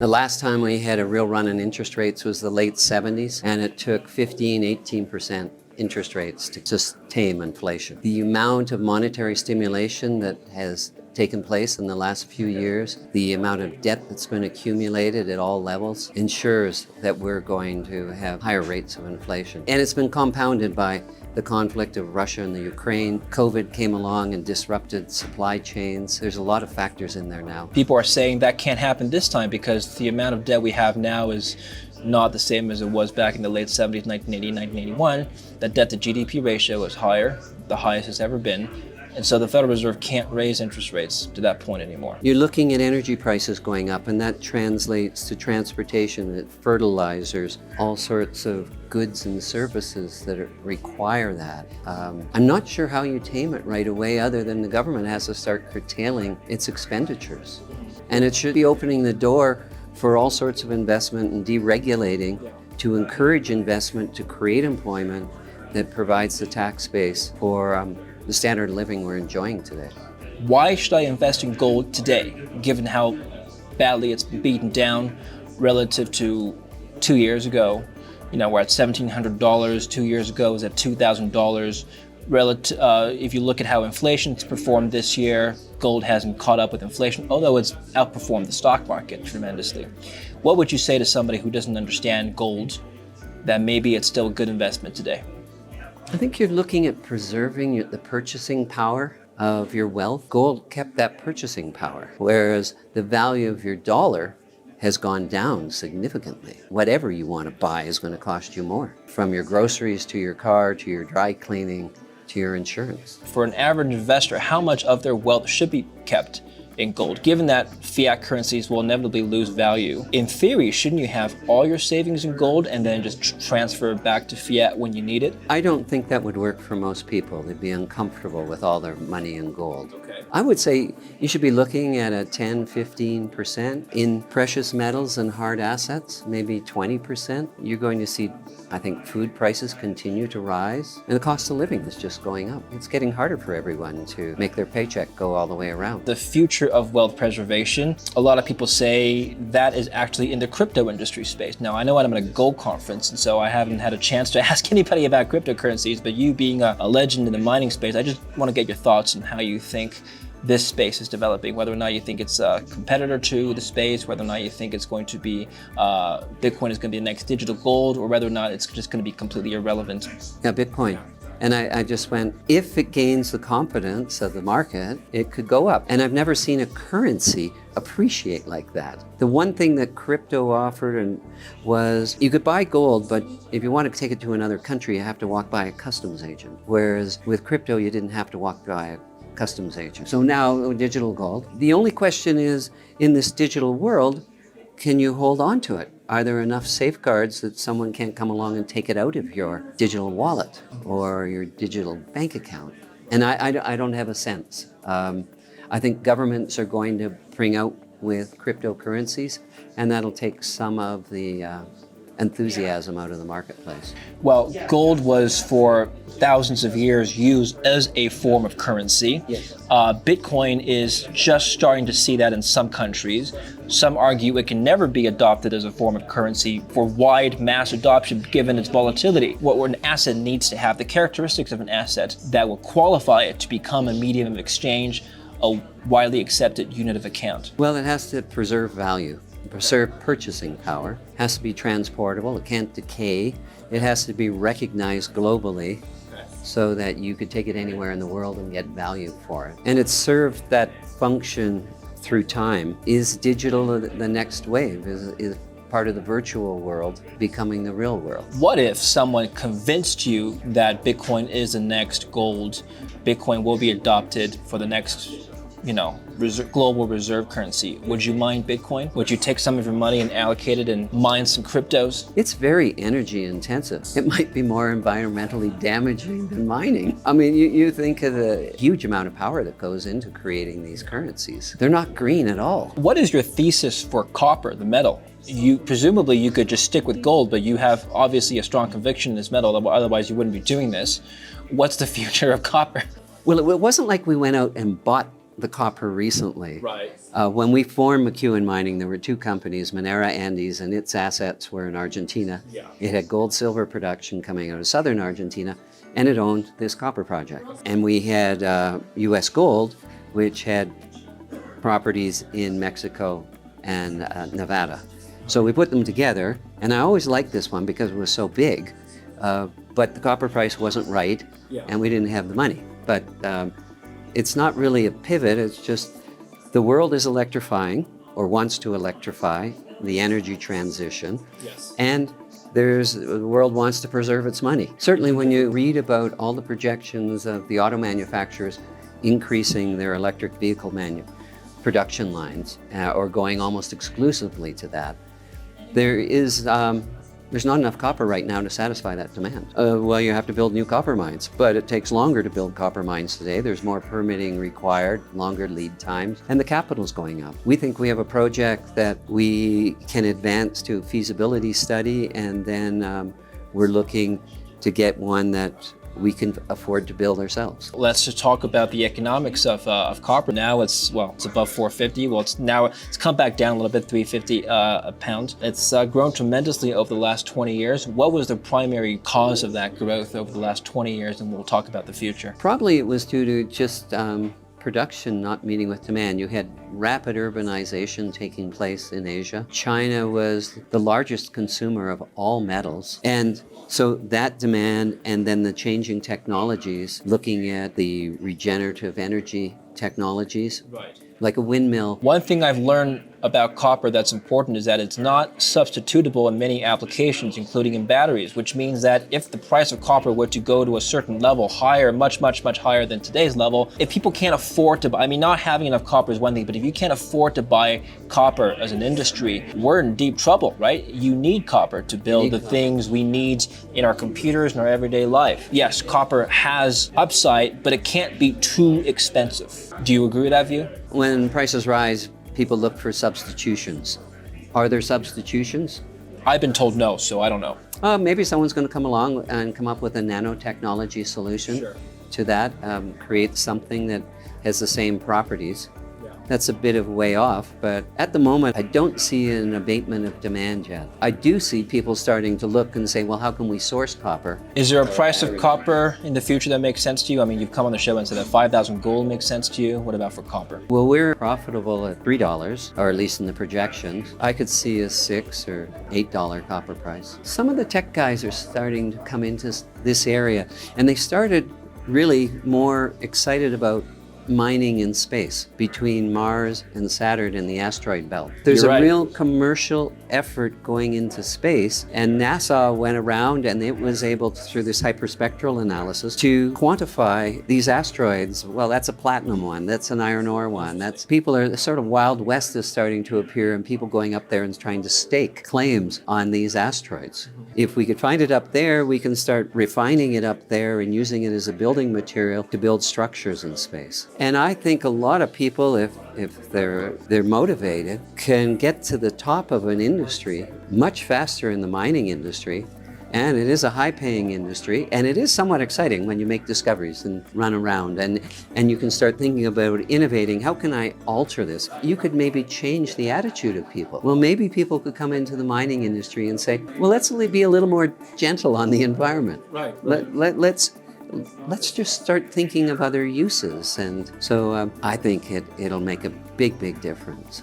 The last time we had a real run in interest rates was the late 70s, and it took 15, 18% interest rates to just tame inflation. The amount of monetary stimulation that has taken place in the last few years, the amount of debt that's been accumulated at all levels ensures that we're going to have higher rates of inflation. And it's been compounded by the conflict of Russia and the Ukraine. COVID came along and disrupted supply chains. There's a lot of factors in there now. People are saying that can't happen this time because the amount of debt we have now is not the same as it was back in the late 70s, 1980, 1981. The debt to GDP ratio is higher, the highest it's ever been. And so the Federal Reserve can't raise interest rates to that point anymore. You're looking at energy prices going up, and that translates to transportation, fertilizers, all sorts of goods and services that require that. I'm not sure how you tame it right away, other than the government has to start curtailing its expenditures. And it should be opening the door for all sorts of investment and deregulating to encourage investment, to create employment that provides the tax base for the standard of living we're enjoying today. Why should I invest in gold today, given how badly it's been beaten down relative to 2 years ago? You know, we're at $1,700. 2 years ago, it was at $2,000. If you look at how inflation's performed this year, gold hasn't caught up with inflation, although it's outperformed the stock market tremendously. What would you say to somebody who doesn't understand gold, that maybe it's still a good investment today? I think you're looking at preserving the purchasing power of your wealth. Gold kept that purchasing power, whereas the value of your dollar has gone down significantly. Whatever you want to buy is going to cost you more, from your groceries to your car to your dry cleaning to your insurance. For an average investor, how much of their wealth should be kept in gold? Given that fiat currencies will inevitably lose value, in theory, shouldn't you have all your savings in gold and then just transfer it back to fiat when you need it? I don't think that would work for most people. They'd be uncomfortable with all their money in gold. Okay. I would say you should be looking at a 10, 15% in precious metals and hard assets, maybe 20%. You're going to see, I think, food prices continue to rise, and the cost of living is just going up. It's getting harder for everyone to make their paycheck go all the way around. The future of wealth preservation, a lot of people say that is actually in the crypto industry space. Now, I know I'm at a gold conference, and so I haven't had a chance to ask anybody about cryptocurrencies, but you being a legend in the mining space, I just want to get your thoughts on how you think this space is developing, whether or not you think it's a competitor to the space, whether or not you think it's going to be, Bitcoin is going to be the next digital gold, or whether or not it's just going to be completely irrelevant. Yeah, Bitcoin. And I just went, if it gains the confidence of the market, it could go up. And I've never seen a currency appreciate like that. The one thing that crypto offered was you could buy gold, but if you want to take it to another country, you have to walk by a customs agent. Whereas with crypto, you didn't have to walk by a customs agent. So now digital gold. The only question is, in this digital world, can you hold on to it? Are there enough safeguards that someone can't come along and take it out of your digital wallet or your digital bank account? And I don't have a sense. I think governments are going to bring out with cryptocurrencies, and that'll take some of the enthusiasm out of the marketplace. Well, gold was for thousands of years used as a form of currency. Yes. Bitcoin is just starting to see that in some countries. Some argue it can never be adopted as a form of currency for wide mass adoption given its volatility. What an asset needs to have, the characteristics of an asset that will qualify it to become a medium of exchange, a widely accepted unit of account. Well, it has to preserve value, preserve purchasing power, has to be transportable, it can't decay, it has to be recognized globally so that you could take it anywhere in the world and get value for it. And it's served that function through time. Is digital the next wave? Is part of the virtual world becoming the real world? What if someone convinced you that Bitcoin is the next gold, Bitcoin will be adopted for the next, global reserve currency? Would you mine Bitcoin? Would you take some of your money and allocate it and mine some cryptos? It's very energy intensive. It might be more environmentally damaging than mining. I mean, you think of the huge amount of power that goes into creating these currencies. They're not green at all. What is your thesis for copper, the metal? Presumably you could just stick with gold, but you have obviously a strong conviction in this metal, otherwise you wouldn't be doing this. What's the future of copper? Well, it wasn't like we went out and bought the copper recently. Right. When we formed McEwen Mining, there were two companies, Minera Andes, and its assets were in Argentina. It had gold, silver production coming out of southern Argentina, and it owned this copper project. And we had U.S. Gold, which had properties in Mexico and Nevada. So we put them together, and I always liked this one because it was so big, but the copper price wasn't right, and we didn't have the money. But it's not really a pivot, it's just the world is electrifying, or wants to electrify, the energy transition, and the world wants to preserve its money. Certainly when you read about all the projections of the auto manufacturers increasing their electric vehicle production lines, or going almost exclusively to that, there's not enough copper right now to satisfy that demand. Well, you have to build new copper mines, but it takes longer to build copper mines today. There's more permitting required, longer lead times, and the capital's going up. We think we have a project that we can advance to feasibility study, and then we're looking to get one that we can afford to build ourselves. Let's just talk about the economics of copper. Now it's above 450. Well, it's come back down a little bit, 350 a pound. It's grown tremendously over the last 20 years. What was the primary cause of that growth over the last 20 years? And we'll talk about the future. Probably it was due to just production not meeting with demand. You had rapid urbanization taking place in Asia. China was the largest consumer of all metals. And so that demand, and then the changing technologies, looking at the regenerative energy technologies, like a windmill. One thing I've learned about copper that's important is that it's not substitutable in many applications, including in batteries, which means that if the price of copper were to go to a certain level higher, much higher than today's level, if people can't afford to buy, not having enough copper is one thing, but if you can't afford to buy copper as an industry, we're in deep trouble, right? You need copper to build the things we need in our computers and our everyday life. Yes, copper has upside, but it can't be too expensive. Do you agree with that view? When prices rise, people look for substitutions. Are there substitutions? I've been told no, so I don't know. Maybe someone's going to come along and come up with a nanotechnology solution to that, create something that has the same properties. That's a bit of a way off, but at the moment, I don't see an abatement of demand yet. I do see people starting to look and say, well, how can we source copper? Is there a price of copper in the future that makes sense to you? You've come on the show and said that 5,000 gold makes sense to you. What about for copper? Well, we're profitable at $3, or at least in the projections. I could see a $6 or $8 copper price. Some of the tech guys are starting to come into this area, and they started really more excited about mining in space between Mars and Saturn and the asteroid belt. There's a real commercial effort going into space, and NASA went around and it was able to, through this hyperspectral analysis, to quantify these asteroids. Well, that's a platinum one, that's an iron ore one. The sort of Wild West is starting to appear, and people going up there and trying to stake claims on these asteroids. If we could find it up there, we can start refining it up there and using it as a building material to build structures in space. And I think a lot of people, if they're motivated, can get to the top of an industry much faster in the mining industry. And it is a high-paying industry, and it is somewhat exciting when you make discoveries and run around, and you can start thinking about innovating. How can I alter this? You could maybe change the attitude of people. Well, maybe people could come into the mining industry and say, well, let's be a little more gentle on the environment. Let's just start thinking of other uses. And so I think it'll make a big difference.